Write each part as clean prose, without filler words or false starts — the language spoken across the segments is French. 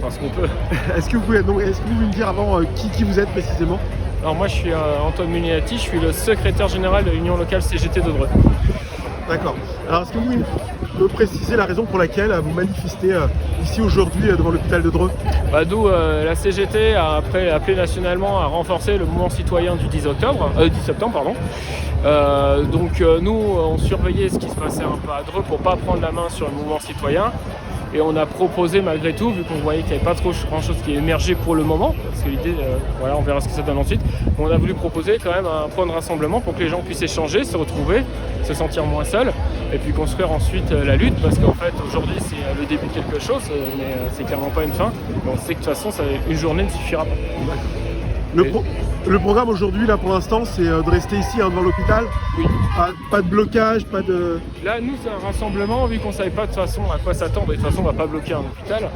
enfin ce qu'on peut. Est-ce que vous pouvez me dire avant qui vous êtes précisément? Alors moi je suis Antoine Muninati, je suis le secrétaire général de l'Union locale CGT de Dreux. D'accord. Alors est-ce que vous pouvez me préciser la raison pour laquelle vous manifestez ici aujourd'hui devant l'hôpital de Dreux? D'où la CGT a appelé nationalement à renforcer le mouvement citoyen du 10 septembre. Donc nous on surveillait ce qui se passait un peu à Dreux pour ne pas prendre la main sur le mouvement citoyen. Et on a proposé malgré tout, vu qu'on voyait qu'il n'y avait pas trop grand chose qui émergeait pour le moment, parce que l'idée, on verra ce que ça donne ensuite, on a voulu proposer quand même un point de rassemblement pour que les gens puissent échanger, se retrouver, se sentir moins seuls, et puis construire ensuite la lutte, parce qu'en fait aujourd'hui c'est le début de quelque chose, mais c'est clairement pas une fin. Et on sait que de toute façon une journée ne suffira pas. Le programme aujourd'hui, là pour l'instant, c'est de rester ici devant l'hôpital. Oui. Pas de blocage, pas de... Là, nous, c'est un rassemblement, vu qu'on ne savait pas de toute façon à quoi s'attendre, et de toute façon, on ne va pas bloquer un hôpital.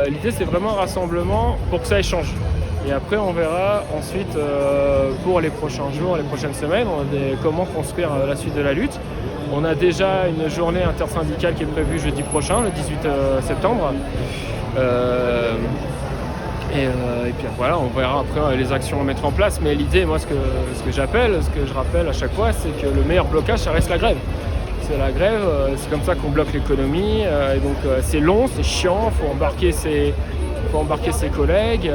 L'idée, c'est vraiment un rassemblement pour que ça échange. Et après, on verra ensuite, pour les prochains jours, les prochaines semaines, comment construire la suite de la lutte. On a déjà une journée intersyndicale qui est prévue jeudi prochain, le 18 septembre. Et puis voilà, on verra après les actions à mettre en place. Mais l'idée, moi, ce que je rappelle à chaque fois, c'est que le meilleur blocage, ça reste la grève. C'est la grève, c'est comme ça qu'on bloque l'économie. Et donc c'est long, c'est chiant, faut embarquer ses collègues.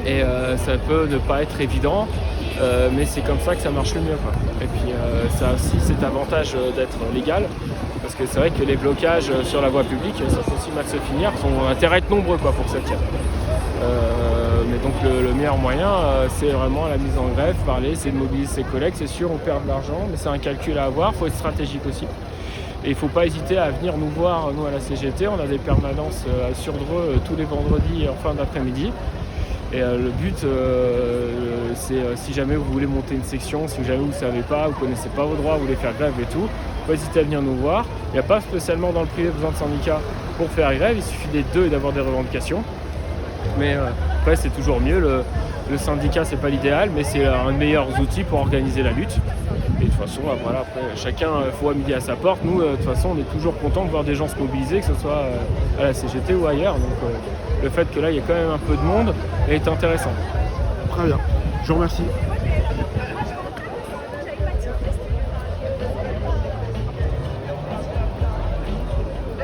Et ça peut ne pas être évident, mais c'est comme ça que ça marche le mieux, quoi. Et puis ça a aussi cet avantage d'être légal. Parce que c'est vrai que les blocages sur la voie publique, ça peut aussi mal se finir, ont intérêt à être nombreux pour que ça tienne. Mais donc le meilleur moyen, c'est vraiment la mise en grève, parler, c'est de mobiliser ses collègues. C'est sûr, on perd de l'argent, mais c'est un calcul à avoir, il faut être stratégique aussi. Et il ne faut pas hésiter à venir nous voir, nous à la CGT, on a des permanences sur Dreux tous les vendredis en fin d'après-midi. Et le but, c'est si jamais vous voulez monter une section, si jamais vous ne savez pas, vous ne connaissez pas vos droits, vous voulez faire grève et tout, faut pas hésiter à venir nous voir. Il n'y a pas spécialement dans le privé besoin de syndicats pour faire grève, il suffit d'être deux et d'avoir des revendications. Mais après, c'est toujours mieux. Le syndicat, c'est pas l'idéal, mais c'est un des meilleurs outils pour organiser la lutte. Et de toute façon, voilà, après, chacun faut à midi à sa porte. Nous, de toute façon, on est toujours content de voir des gens se mobiliser, que ce soit à la CGT ou ailleurs. Donc, le fait que là, il y ait quand même un peu de monde est intéressant. Très bien. Je vous remercie.